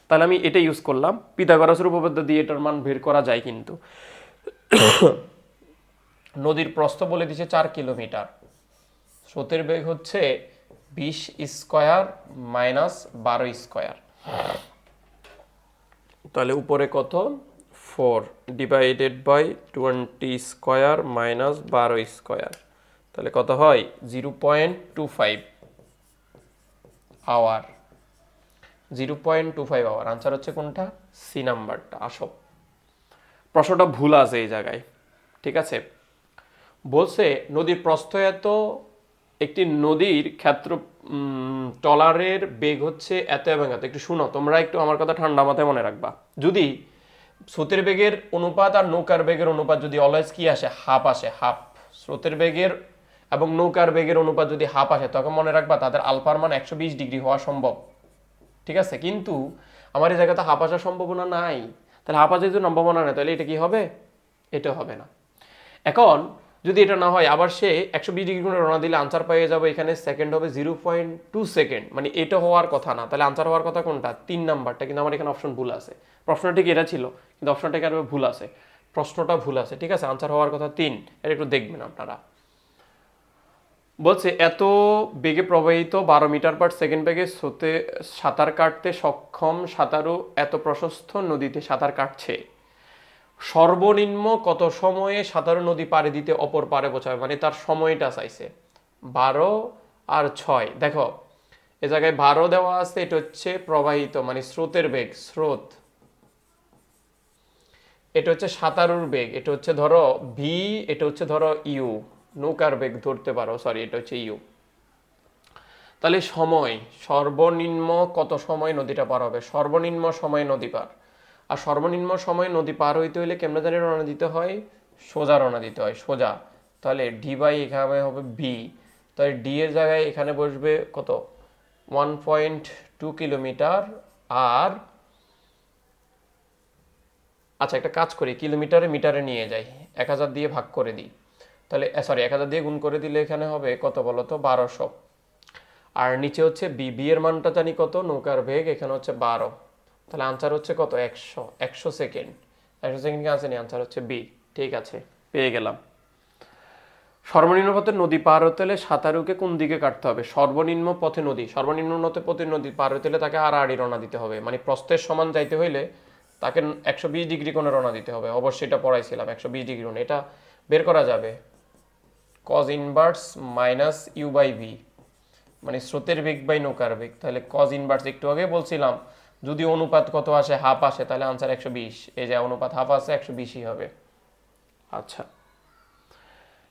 তাহলে আমি এটা ইউজ করলাম। পিথাগোরাসের উপপাদ্য দিয়ে এটার মান বের করা যায়, কিন্তু নদীর প্রস্থ বলে দিচ্ছে 4 কিলোমিটার, স্রোতের বেগ হচ্ছে 20 স্কোয়ার মাইনাস 12 স্কোয়ার। তাহলে উপরে কত 4 divided by 20 square minus 12 square, তাহলে কত হয় 0.25 আওয়ার। 0.25 আওয়ার আনসার হচ্ছে কোনটা? সি নাম্বারটা। আসো, প্রশ্নটা ভুল আছে এই জায়গায়, ঠিক আছে। বলছে নদীর প্রস্থ এত, একটি নদীর ক্ষেত্র টলারের বেগ হচ্ছে এত এবং এত। একটু শুনো তোমরা, একটু আমার কথা ঠান্ডা মাথায় মনে রাখবা। যদি স্রোতের বেগের অনুপাত আর নৌকার বেগের অনুপাত যদি অলওয়েজ কি আসে, হাফ আসে, হাফ। স্রোতের বেগের এবং নৌকার বেগের অনুপাত যদি হাফ আসে, তখন মনে রাখবা তাদের আলফার মান 120 ডিগ্রি হওয়া সম্ভব, ঠিক আছে। কিন্তু আমার এই জায়গাতে হাফ আসার সম্ভাবনা নাই, তাহলে হাফ আসার যদি সম্ভাবনা নেই, তাহলে এটা কি হবে? এটা হবে না। এখন যদি এটা না হয়, আবার সে 120 ডিগ্রি করে রওনা দিলে আনসার পেয়ে যাবে, এখানে সেকেন্ড হবে 0.2 সেকেন্ড, মানে এটা হওয়ার কথা না। তাহলে আনসার হওয়ার কথা কোনটা? 3 নাম্বারটা, কিন্তু আমার এখানে অপশন ভুল আছে। প্রশ্নটা ঠিক এটা ছিল, কিন্তু অপশনটা এখানে ভুল আছে, প্রশ্নটা ভুল আছে, ঠিক আছে। আনসার হওয়ার কথা 3, এটা একটু দেখবেন আপনারা। বলছে এত বেগে প্রবাহিত 12 মিটার পার সেকেন্ড বেগে স্রোতে সাঁতার কাটতে সক্ষম সাঁতারু এত প্রশস্ত নদীতে সাঁতার কাটছে, সর্বনিম্ন কত সময়ে সাঁতারু নদী পাড়ি দিতে অপর পারে পৌঁছাবে, মানে তার সময়টা চাইছে 12 আর 6। দেখো এ জায়গায় 12 দেওয়া আছে, এটা হচ্ছে প্রবাহিত মানে স্রোতের বেগ, স্রোত। এটা হচ্ছে সাঁতারুর বেগ, এটা হচ্ছে ধরো ভি, এটা হচ্ছে ধরো ইউ, নৌকার বেগ ধরতে পারো, সরি এটা হচ্ছে ইউ। তাহলে সময়, সর্বনিম্ন কত সময় নদীটা পার হবে, সর্বনিম্ন সময় নদী পার। আর সর্বনিম্ন সময় নদী পার হইতে হইলে কেমনে জানি রওনা দিতে হয়, সোজা রওনা দিতে হয়, সোজা। তাহলে ডি বাই এখানে হবে বি, তাহলে ডি এর জায়গায় এখানে বসবে কত 1.2 কিলোমিটার। আর আচ্ছা একটা কাজ করি, কিলোমিটারে মিটারে নিয়ে যাই, 1000 দিয়ে ভাগ করে দিই, তাহলে সরি 1000 দিয়ে গুণ করে দিলে এখানে হবে কত বলো তো 1200। আর নিচে হচ্ছে বি, বি এর মানটা জানি কত, নৌকার বেগ এখানে হচ্ছে 12, তাহলে আনসার হচ্ছে কত 100 সেকেন্ড। 100 সেকেন্ড কি আনসার নেই, আনসার হচ্ছে বি, ঠিক আছে পেয়ে গেলাম। সর্বনিম্ন পথে নদী পার হতে হলে সাঁতারুকে কোন দিকে কাটতে হবে, সর্বনিম্ন পথে নদী, সর্বনিম্ন পথে নদী পার হতে হলে তাকে আড়াআড়ি রওনা দিতে হবে, মানে প্রস্থের সমান যাইতে হইলে তাকে 120 ডিগ্রি কোণে রওনা দিতে হবে। অবশ্যই এটা পড়াইছিলাম, 120 ডিগ্রি কোণে। এটা বের করা যাবে cos inverse minus U by V, মানে স্রোতের বেগ বাই নৌকার বেগ। তাহলে কজ ইনভার্স একটু আগে বলছিলাম, যদি অনুপাত কত আসে, হাফ আসে, তাহলে আনসার 120। এই যে অনুপাত হাফ আসে, 120ই হবে। আচ্ছা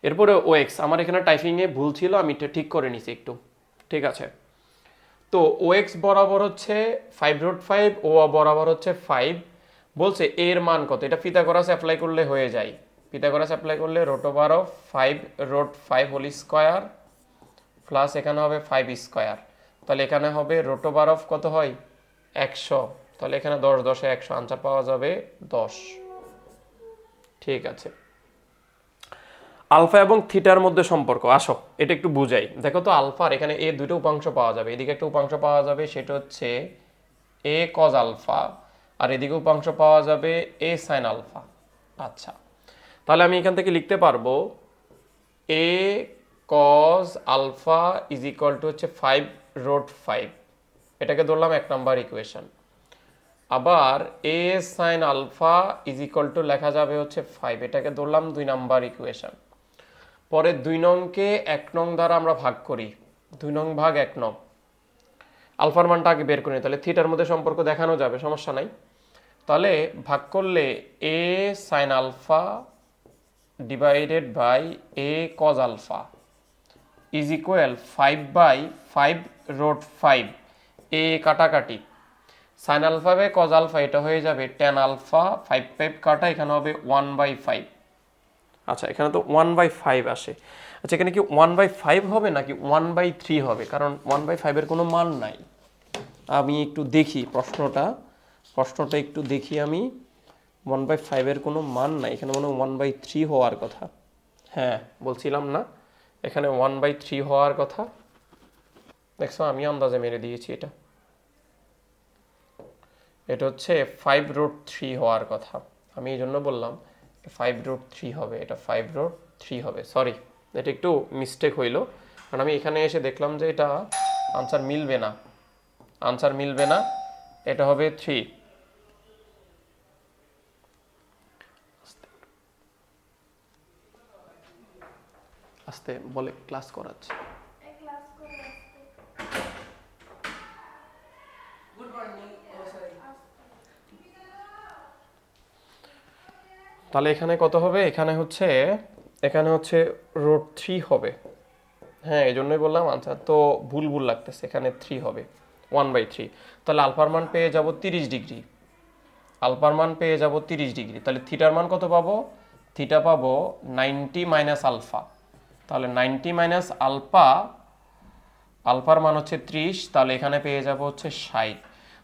এরপরে ও এক্স, আমার এখানে টাইপিংয়ে ভুল ছিল, আমি এটা ঠিক করে নিছি একটু, ঠিক আছে। তো ও এক্স বরাবর হচ্ছে 5√5, ও বরাবর হচ্ছে 5। বলছে এর মান কত, এটা পিথাগোরাস অ্যাপ্লাই করলে হয়ে যায়। পিথাগোরাস অ্যাপ্লাই করলে √5 হোল স্কয়ার প্লাস এখানে হবে 5 স্কয়ার, তাহলে এখানে হবে √, কত হয় 100, তাহলে এখানে 10 10 100, আনসার পাওয়া যাবে 10, ঠিক আছে। আলফা এবং থিটার মধ্যে সম্পর্ক, আসো এটা একটু বুঝাই। দেখো তো আলফার এখানে এ দুটো উপাংশ পাওয়া যাবে, এদিকে একটা উপাংশ পাওয়া যাবে, সেটা হচ্ছে এ কজ আলফা, আর এদিকে উপাংশ পাওয়া যাবে এ সাইন আলফা। আচ্ছা তাহলে আমি এখান থেকে লিখতে পারবো A cos alpha is equal to হচ্ছে 5√5, এটাকে ধরলাম 1 নম্বর ইকুয়েশন। আবার A sine alpha is equal to লেখা যাবে হচ্ছে 5, এটাকে ধরলাম 2 নম্বর ইকুয়েশন। পরে 2 নংকে 1 নং দ্বারা আমরা ভাগ করি, 2 নং ভাগ 1 নং, আলফার মানটা আগে বের করি, তাহলে থিটার মধ্যে সম্পর্ক দেখানো যাবে, সমস্যা নাই। তাহলে ভাগ করলে A sine alpha divided by A cos alpha is equal 5/5√5, A কাটাকাটি, sine alpha by cos alpha এটা হয়ে যাবে tan আলফা, 5 কাটা, এখানে হবে 1/5। আচ্ছা এখানে তো 1/5 আসে, আচ্ছা এখানে কি 1/5 হবে নাকি 1/3 হবে, কারণ 1/5 এর কোনো মান নাই। আমি একটু দেখি প্রশ্নটা একটু দেখি আমি, 1/5 এর কোনো মান নাই, এখানে মনে হয় 1/3 হওয়ার কথা। হ্যাঁ বলছিলাম না, এখানে 1/3 হওয়ার কথা, দেখছো আমি আন্দাজে মেরে দিয়েছি। এটা হচ্ছে 5√3 হওয়ার কথা, আমি এই জন্য বললাম 5√3 হবে, এটা 5√3 হবে, সরি এটা একটু মিস্টেক হইলো, কারণ আমি এখানে এসে দেখলাম যে এটা আনসার মিলবে না, এটা হবে 3। আসতে বলে ক্লাস করাচ্ছে। তাহলে এখানে কত হবে? এখানে হচ্ছে √3 হবে। হ্যাঁ, এই জন্যই বললাম আনসার তো ভুল ভুল লাগতেছে, এখানে 3 হবে 1/3। তাহলে আলফার মান পেয়ে যাব 30 ডিগ্রি, আলফার মান পেয়ে যাব 30 ডিগ্রি। তাহলে থিটার মান কত পাবো? থিটা পাবো 90 মাইনাস আলফা। তাহলে 90 মাইনাস আলফা, আলফার মান হচ্ছে 30, তাহলে এখানে পেয়ে যাব হচ্ছে 60।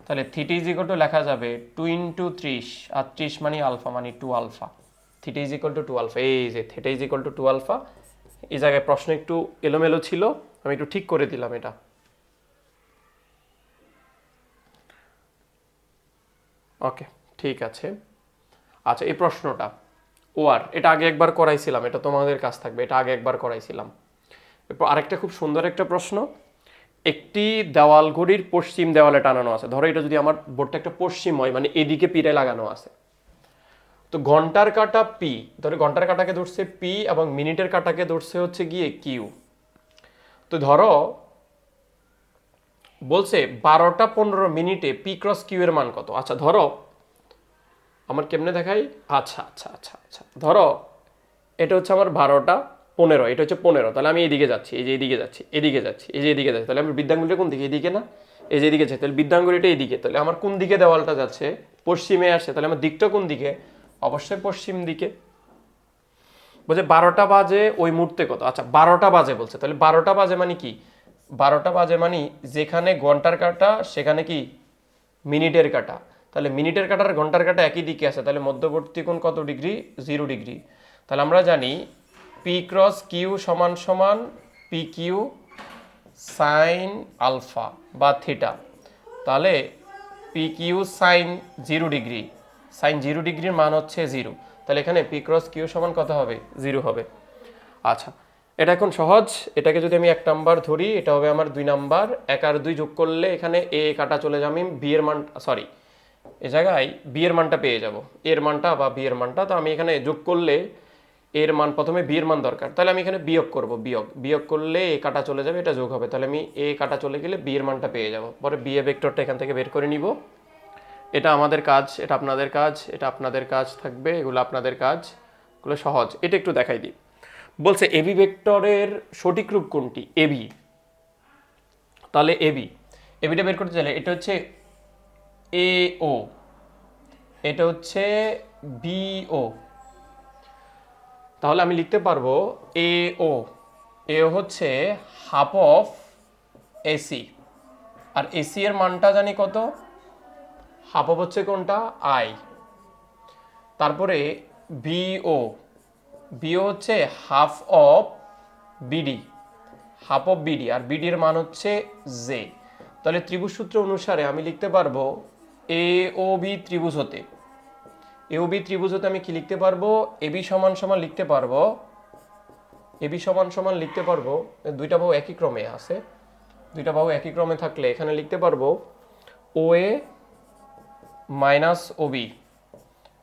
তাহলে থিটা ইজ ইকুয়াল টু লেখা যাবে 2 ইন্টু 30, আর 30 মানে আলফা মানে 2 alpha. Theta is equal to 2 alpha. এই যে theta is equal to 2 alpha. এই জায়গায় প্রশ্ন একটু এলোমেলো ছিল, আমি একটু ঠিক করে দিলাম এটা। ওকে, ঠিক আছে। আচ্ছা, এই প্রশ্নটা ওয়ার, এটা আগে একবার করাইছিলাম, এটা তোমাদের কাছ থাকবে, এটা আগে একবার করাইছিলাম। এরপর আরেকটা খুব সুন্দর একটা প্রশ্ন, একটি দেওয়াল ঘড়ির পশ্চিম দেওয়ালে টানানো আছে। ধরো এটা যদি আমার বোর্ডটা একটা পশ্চিম হয়, মানে এদিকে পিঠে লাগানো আছে, তো ঘন্টার কাঁটা পি, ধরো ঘন্টার কাঁটাকে ধরছে পি এবং মিনিটের কাঁটাকে ধরছে হচ্ছে গিয়ে কিউ। তো ধরো বলছে 12টা 15 মিনিটে পি ক্রস কিউ এর মান কত? আচ্ছা ধরো আমার কেমনে দেখাই, আচ্ছা আচ্ছা আচ্ছা আচ্ছা, ধরো এটা হচ্ছে আমার 12টা 15, এটা হচ্ছে 15, তাহলে আমি এদিকে যাচ্ছি, এই যে এদিকে যাচ্ছি, এদিকে যাচ্ছি, এই যে এদিকে যাচ্ছি, তাহলে আমি বৃদ্ধাঙ্গুলিটা কোন দিকে? এদিকে না, এই যে এদিকে যাচ্ছে, তাহলে বৃদ্ধাঙ্গুলিটা এইদিকে, তাহলে আমার কোন দিকে দেওয়ালটা যাচ্ছে? পশ্চিমে আসছে, তাহলে আমার দিকটা কোন দিকে? অবশ্যই পশ্চিম দিকে। বলছে 12টা বাজে ওই মুহূর্তে কত? আচ্ছা 12টা বাজে বলছে, তাহলে 12টা বাজে মানে কি? 12টা বাজে মানে যেখানে ঘন্টার কাঁটা সেখানে কি মিনিটের কাঁটা, তাহলে মিনিটের কাঁটা আর ঘন্টার কাঁটা একই দিকে আছে, তাহলে মধ্যবর্তী কোণ কত ডিগ্রি? 0 ডিগ্রি। তাহলে আমরা জানি পি ক্রস কিউ সমান সমান পি কিউ সাইন আলফা বা থিটা। তাহলে P Q sine 0 degree, sine 0 ডিগ্রির মান হচ্ছে 0, তাহলে এখানে পি ক্রস কিউ সমান কত হবে? 0 হবে। আচ্ছা, এটা এখন সহজ, এটাকে যদি আমি 1 নাম্বার ধরি, এটা হবে আমার 2 নাম্বার। 1 আর 2 যোগ করলে এখানে এ কাটা চলে যাবে, আমি বি এর মান, সরি এই জায়গায় বি এর মানটা পেয়ে যাব, এর মানটা বা বি এর মানটা। তো আমি এখানে যোগ করলে এর মান, প্রথমে বি এর মান দরকার, তাহলে আমি এখানে বিয়োগ করব, বিয়োগ করলে এ কাটা চলে যাবে, এটা যোগ হবে, তাহলে আমি এ কাটা চলে গেলে বি এর মানটা পেয়ে যাব। পরে বি এ ভেক্টরটা এখান থেকে বের করে নিব। এটা আমাদের কাজ, এটা আপনাদের কাজ, এটা আপনাদের কাজ থাকবে, এগুলো আপনাদের কাজ, এগুলো সহজ। এটা একটু দেখাই দিই। বলছে এবি ভেক্টরের সঠিক রূপ কোনটি? এবি, তাহলে এবিটা বের করতে চাইলে এটা হচ্ছে এ ও, এটা হচ্ছে বিও, তাহলে আমি লিখতে পারবো এ ও হচ্ছে হাফ অফ এসি, আর এসি এর মানটা জানি কত? হাফ অফ হচ্ছে কোনটা? আই। তারপরে বিও হচ্ছে half of BD, half of BD, আর বিডির মান হচ্ছে জে। তাহলে ত্রিভুজ সূত্র অনুসারে আমি লিখতে পারবো এ ও বি ত্রিভুজ হতে, এবি ত্রিভুজ হতে আমি কি লিখতে পারবো? এবি সমান সমান লিখতে পারবো, এবি সমান সমান লিখতে পারবো, দুইটা বাহু একই ক্রমে আছে, দুইটা বাহু একই ক্রমে থাকলে এখানে লিখতে পারবো ও এ মাইনাস ওবি,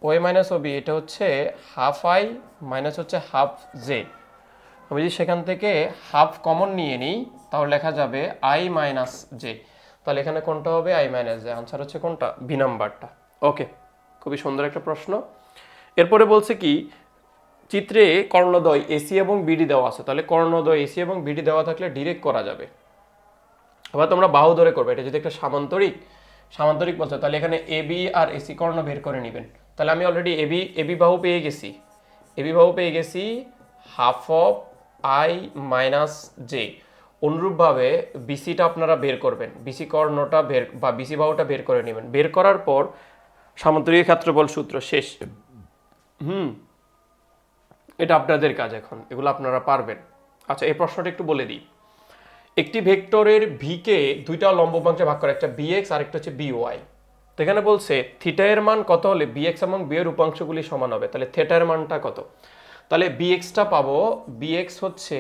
ও এ মাইনাস ওবি, এটা হচ্ছে হাফ আই মাইনাস হচ্ছে হাফ জে। আমি যদি সেখান থেকে হাফ কমন নিয়ে নিই তাহলে লেখা যাবে আই মাইনাস জে, তাহলে এখানে কোনটা হবে? I minus J. আনসার হচ্ছে কোনটা? বি নাম্বারটা। ওকে, খুবই সুন্দর একটা প্রশ্ন। এরপরে বলছে কি, চিত্রে কর্ণদ্বয় এসি এবং বিডি দেওয়া আছে, তাহলে কর্ণদ্বয় এসি এবং বিডি দেওয়া থাকলে ডিরেক্ট করা যাবে। আবার তোমরা বাহু ধরে করবে, এটা যদি একটা সামান্তরিক বলছে, তাহলে এখানে এবি আর এসি কর্ণ বের করে নেবেন। তাহলে আমি অলরেডি এবি বাহু পেয়ে গেছি, half of I minus J. অনুরূপভাবে বিসিটা আপনারা বের করবেন, বিসি কর্ণটা বের বা বিসি বাহুটা বের করে নেবেন। বের করার পর সামান্তরিক ক্ষেত্রফল সূত্র শেষ। এটা আপনাদের কাজ, এখন এগুলো আপনারা পারবেন। আচ্ছা, এই প্রশ্নটা একটু বলে দিই। একটি ভেক্টরের ভিকে দুইটা লম্ব উপাংশে ভাগ করা, একটা বিএক্স আর একটা হচ্ছে বিওয়াই। তো এখানে বলছে থিটা এর মান কত হলে বিএক্স এবং বি এর উপাংশগুলি সমান হবে, তাহলে থিটা এর মানটা কত? তাহলে বিএক্সটা পাবো, বিএক্স হচ্ছে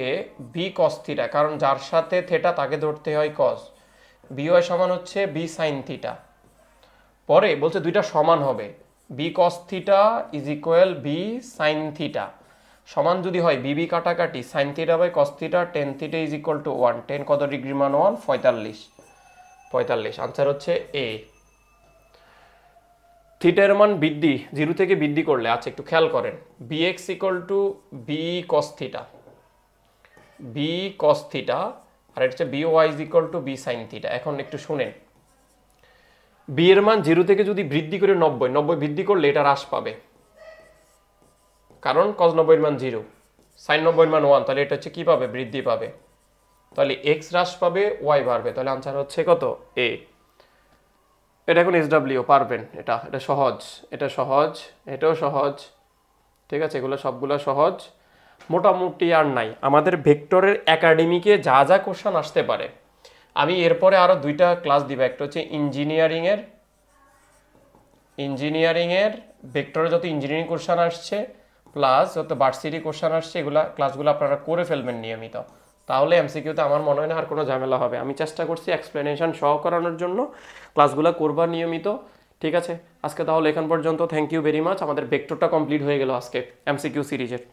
বি কস থিটা, কারণ যার সাথে থিটা তাকে ধরতে হয় কস। বিওয়াই সমান হচ্ছে বি সাইন থিটা। পরে বলছে দুইটা সমান হবে, B cos theta is equal B sine theta. সমান যদি হয় বিবি কাটাকাটি sine theta by cos theta tan theta is equal to 1, tan কত ডিগ্রি মান 1, 45, আনসার হচ্ছে এ। থিটার মান বৃদ্ধি 0 থেকে বৃদ্ধি করলে, আচ্ছা একটু খেয়াল করেন, bx equal to B cos theta, B cos theta, আর এটা হচ্ছে by is equal to B sine theta. এখন একটু শুনেন, বি এর মান 0 থেকে যদি বৃদ্ধি করে 90 বৃদ্ধি করলে এটা হ্রাস পাবে, কারণ cos 90 এর মান 0, sin 90 এর মান 1, তাহলে এটা হচ্ছে কি পাবে, বৃদ্ধি পাবে, তাহলে x হ্রাস পাবে, y বাড়বে, তাহলে আনসার হচ্ছে কত, এ। এটা এখন SW পারবেন, এটা সহজ, এটা সহজ, এটাও সহজ, ঠিক আছে, এগুলো সবগুলো সহজ, মোটামুটি আর নাই। আমাদের ভেক্টরের একাডেমিকে যা যা কোশ্চেন আসতে পারে, আমি এরপরে আরো 2টা ক্লাস দিব, একটা হচ্ছে ইঞ্জিনিয়ারিংয়ের ভেক্টরে যত ইঞ্জিনিয়ারিং কোশ্চেন আসছে প্লাস যত ভার্সিটি কোশ্চেন আসছে, এগুলা ক্লাসগুলো আপনারা করে ফেলবেন নিয়মিত, তাহলে এমসিকিউতে আমার মনে হয় না আর কোনো ঝামেলা হবে। আমি চেষ্টা করছি এক্সপ্লেনেশন সহ করানোর জন্য, ক্লাসগুলো করবা নিয়মিত, ঠিক আছে। আজকে তাহলে এখান পর্যন্ত, থ্যাংক ইউ ভেরি মাচ। আমাদের ভেক্টরটা কমপ্লিট হয়ে গেল আজকে এমসিকিউ সিরিজের।